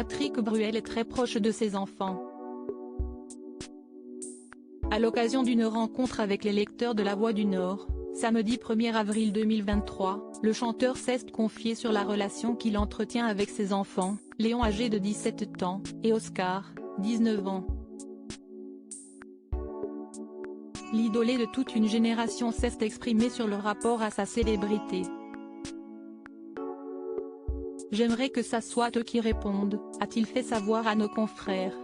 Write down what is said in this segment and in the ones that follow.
Patrick Bruel est très proche de ses enfants. À l'occasion d'une rencontre avec les lecteurs de La Voix du Nord, samedi 1er avril 2023, le chanteur s'est confié sur la relation qu'il entretient avec ses enfants, Léon âgé de 17 ans, et Oscar, 19 ans. L'idolé de toute une génération s'est exprimé sur le rapport à sa célébrité. « J'aimerais que ça soit eux qui répondent », a-t-il fait savoir à nos confrères.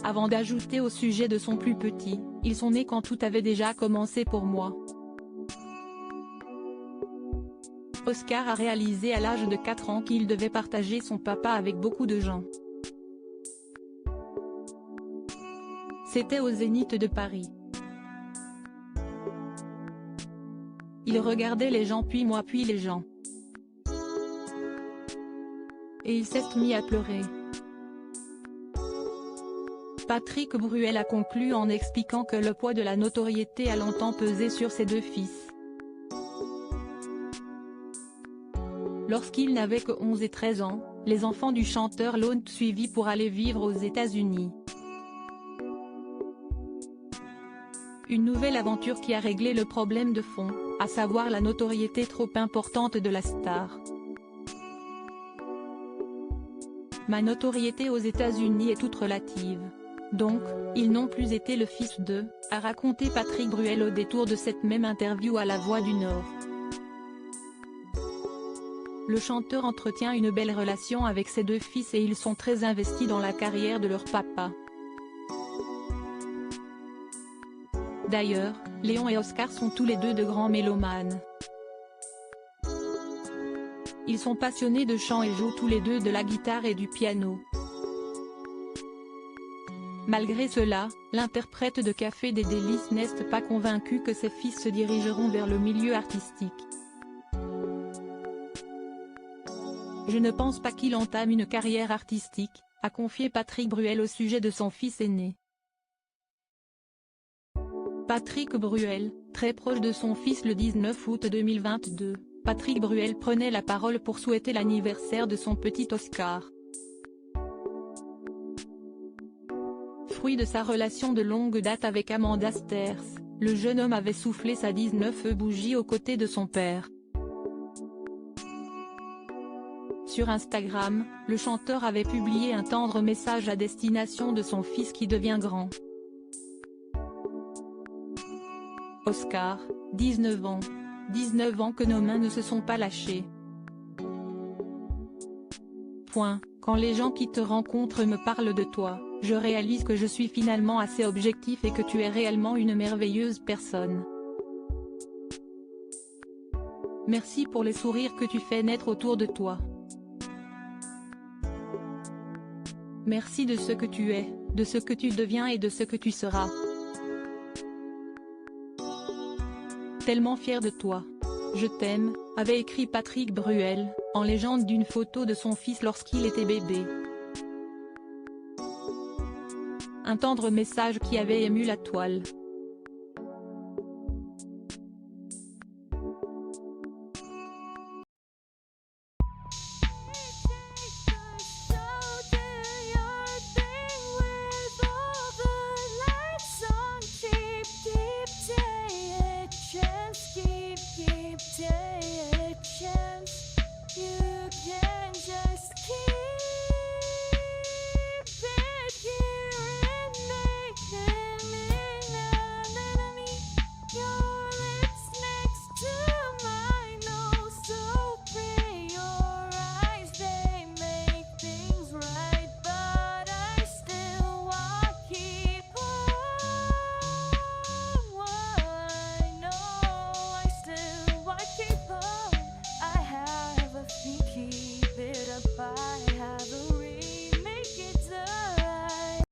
Avant d'ajouter au sujet de son plus petit, « Ils sont nés quand tout avait déjà commencé pour moi. Oscar a réalisé à l'âge de 4 ans qu'il devait partager son papa avec beaucoup de gens. C'était au Zénith de Paris. Il regardait les gens puis moi puis les gens. Et il s'est mis à pleurer. Patrick Bruel a conclu en expliquant que le poids de la notoriété a longtemps pesé sur ses deux fils. Lorsqu'ils n'avaient que 11 et 13 ans, les enfants du chanteur l'ont suivi pour aller vivre aux États-Unis. Une nouvelle aventure qui a réglé le problème de fond, à savoir la notoriété trop importante de la star. Ma notoriété aux États-Unis est toute relative. Donc, ils n'ont plus été le fils d'eux, a raconté Patrick Bruel au détour de cette même interview à La Voix du Nord. Le chanteur entretient une belle relation avec ses deux fils et ils sont très investis dans la carrière de leur papa. D'ailleurs, Léon et Oscar sont tous les deux de grands mélomanes. Ils sont passionnés de chant et jouent tous les deux de la guitare et du piano. Malgré cela, l'interprète de Café des Délices n'est pas convaincu que ses fils se dirigeront vers le milieu artistique. Je ne pense pas qu'il entame une carrière artistique, a confié Patrick Bruel au sujet de son fils aîné. Patrick Bruel, très proche de son fils le 19 août 2022, Patrick Bruel prenait la parole pour souhaiter l'anniversaire de son petit Oscar. Fruit de sa relation de longue date avec Amanda Sters, le jeune homme avait soufflé sa 19e bougie aux côtés de son père. Sur Instagram, le chanteur avait publié un tendre message à destination de son fils qui devient grand. Oscar, 19 ans. 19 ans que nos mains ne se sont pas lâchées. Quand les gens qui te rencontrent me parlent de toi, je réalise que je suis finalement assez objectif et que tu es réellement une merveilleuse personne. Merci pour les sourires que tu fais naître autour de toi. Merci de ce que tu es, de ce que tu deviens et de ce que tu seras. Tellement fier de toi. Je t'aime, avait écrit Patrick Bruel, en légende d'une photo de son fils lorsqu'il était bébé. Un tendre message qui avait ému la toile.